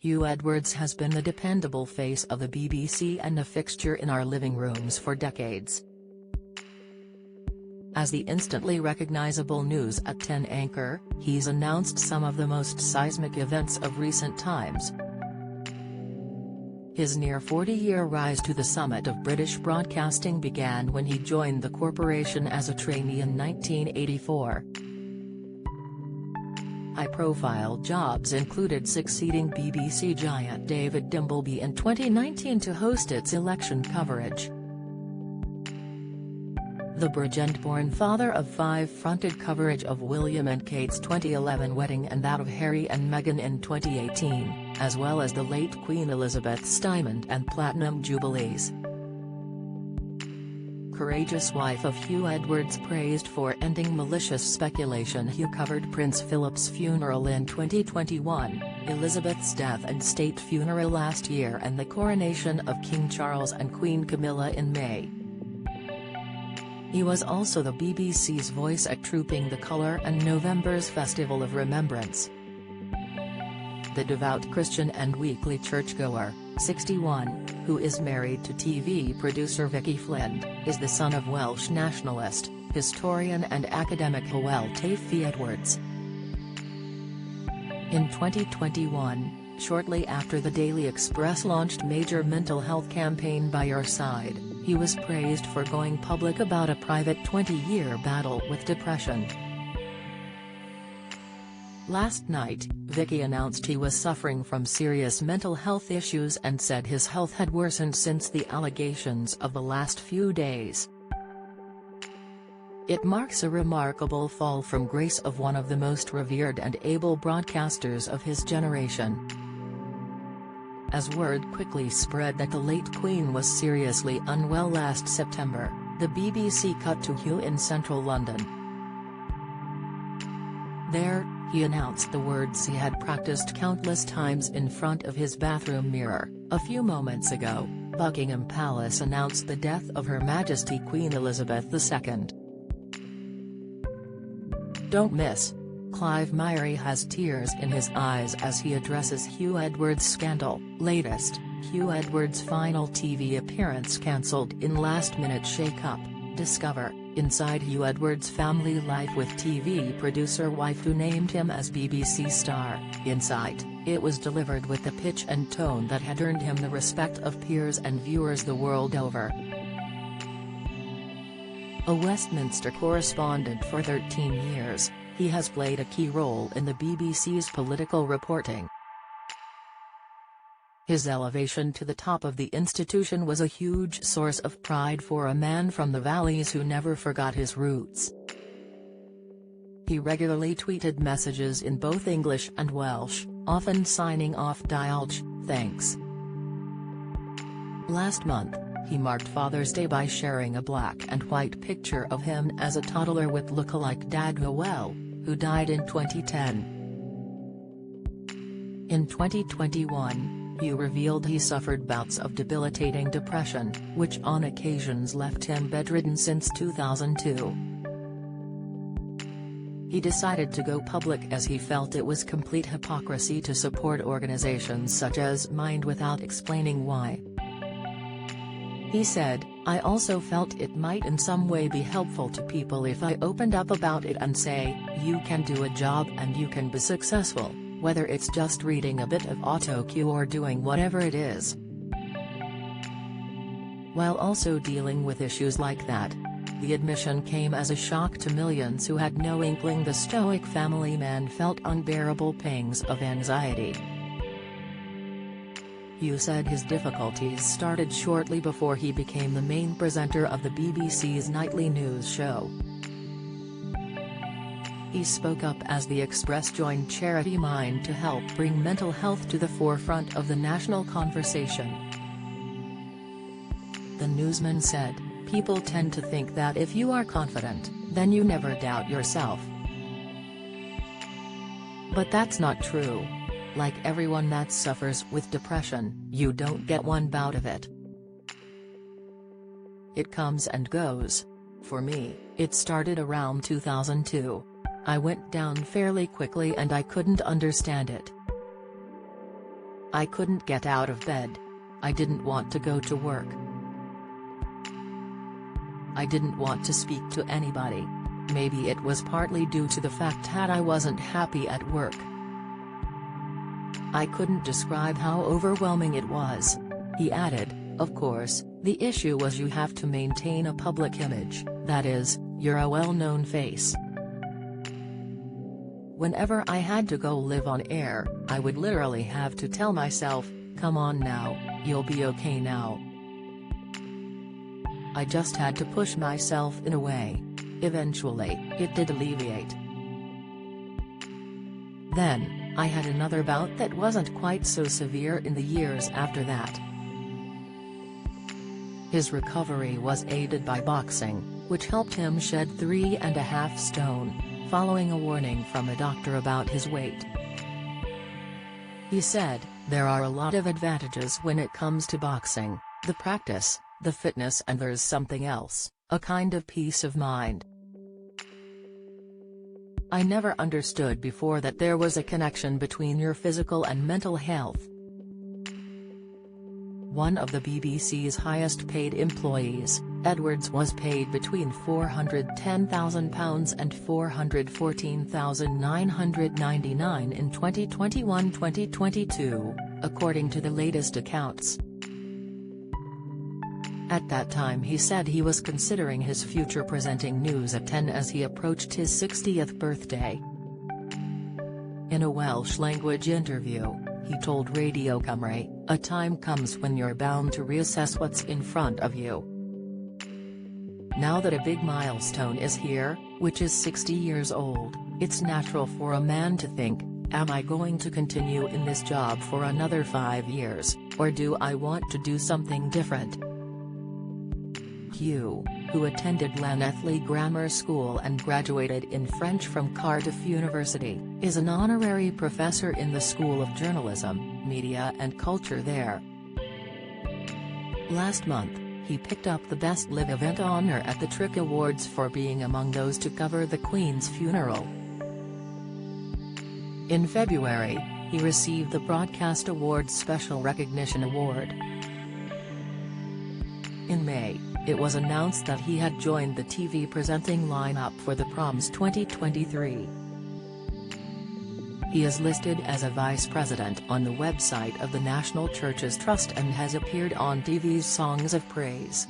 Huw Edwards has been the dependable face of the BBC and a fixture in our living rooms for decades. As the instantly recognizable News at 10 anchor, he's announced some of the most seismic events of recent times. His near 40-year rise to the summit of British broadcasting began when he joined the corporation as a trainee in 1984. High-profile jobs included succeeding BBC giant David Dimbleby in 2019 to host its election coverage. The Bridgend-born father of 5 fronted coverage of William and Kate's 2011 wedding and that of Harry and Meghan in 2018, as well as the late Queen Elizabeth's Diamond and Platinum Jubilees. Courageous wife of Huw Edwards praised for ending malicious speculation. Huw covered Prince Philip's funeral in 2021, Elizabeth's death and state funeral last year and the coronation of King Charles and Queen Camilla in May. He was also the BBC's voice at Trooping the Colour and November's Festival of Remembrance. The devout Christian and weekly churchgoer, 61, who is married to TV producer Vicky Flynn, is the son of Welsh nationalist, historian and academic Huw Edwards. In 2021, shortly after the Daily Express launched major mental health campaign By Your Side, he was praised for going public about a private 20-year battle with depression. Last night, Vicky announced he was suffering from serious mental health issues and said his health had worsened since the allegations of the last few days. It marks a remarkable fall from grace of one of the most revered and able broadcasters of his generation. As word quickly spread that the late Queen was seriously unwell last September, the BBC cut to Huw in central London. There, he announced the words he had practiced countless times in front of his bathroom mirror. A few moments ago, Buckingham Palace announced the death of Her Majesty Queen Elizabeth II. Don't miss. Clive Myrie has tears in his eyes as he addresses Huw Edwards' scandal. Latest, Huw Edwards' final TV appearance cancelled in last-minute shake-up. Discover, inside Huw Edwards' family life with TV producer wife who named him as BBC star. Insight, it was delivered with the pitch and tone that had earned him the respect of peers and viewers the world over. A Westminster correspondent for 13 years, he has played a key role in the BBC's political reporting. His elevation to the top of the institution was a huge source of pride for a man from the valleys who never forgot his roots. He regularly tweeted messages in both English and Welsh, often signing off "Diolch, thanks." Last month, he marked Father's Day by sharing a black and white picture of him as a toddler with look-alike dad Huw, who died in 2010. In 2021, Huw revealed he suffered bouts of debilitating depression, which on occasions left him bedridden since 2002. He decided to go public as he felt it was complete hypocrisy to support organizations such as Mind without explaining why. He said, "I also felt it might in some way be helpful to people if I opened up about it and say, you can do a job and you can be successful, whether it's just reading a bit of autocue or doing whatever it is." While also dealing with issues like that, the admission came as a shock to millions who had no inkling the stoic family man felt unbearable pangs of anxiety. Huw said his difficulties started shortly before he became the main presenter of the BBC's nightly news show. He spoke up as the Express joined charity Mind to help bring mental health to the forefront of the national conversation. The newsman said, "People tend to think that if you are confident, then you never doubt yourself. But that's not true. Like everyone that suffers with depression, you don't get one bout of it. It comes and goes. For me, it started around 2002. I went down fairly quickly and I couldn't understand it. I couldn't get out of bed. I didn't want to go to work. I didn't want to speak to anybody. Maybe it was partly due to the fact that I wasn't happy at work. I couldn't describe how overwhelming it was. He added, of course, the issue was you have to maintain a public image, that is, you're a well-known face. Whenever I had to go live on air, I would literally have to tell myself, come on now, you'll be okay now. I just had to push myself in a way. Eventually, it did alleviate. Then, I had another bout that wasn't quite so severe in the years after that. His recovery was aided by boxing, which helped him shed 3.5 stone, following a warning from a doctor about his weight. He said, there are a lot of advantages when it comes to boxing, the practice, the fitness, and there's something else, a kind of peace of mind. I never understood before that there was a connection between your physical and mental health. One of the BBC's highest-paid employees, Edwards was paid between £410,000 and £414,999 in 2021-2022, according to the latest accounts. At that time he said he was considering his future presenting News at 10 as he approached his 60th birthday. In a Welsh-language interview, he told Radio Cymru, a time comes when you're bound to reassess what's in front of you. Now that a big milestone is here, which is 60 years old, it's natural for a man to think, am I going to continue in this job for another 5 years, or do I want to do something different? Huw, who attended Llanelli Grammar School and graduated in French from Cardiff University, is an honorary professor in the School of Journalism, Media and Culture there. Last month, he picked up the Best Live event honor at the Trick Awards for being among those to cover the Queen's funeral. In February, he received the Broadcast Awards Special Recognition Award. In May, it was announced that he had joined the TV presenting lineup for the Proms 2023. He is listed as a vice president on the website of the National Churches Trust and has appeared on TV's Songs of Praise.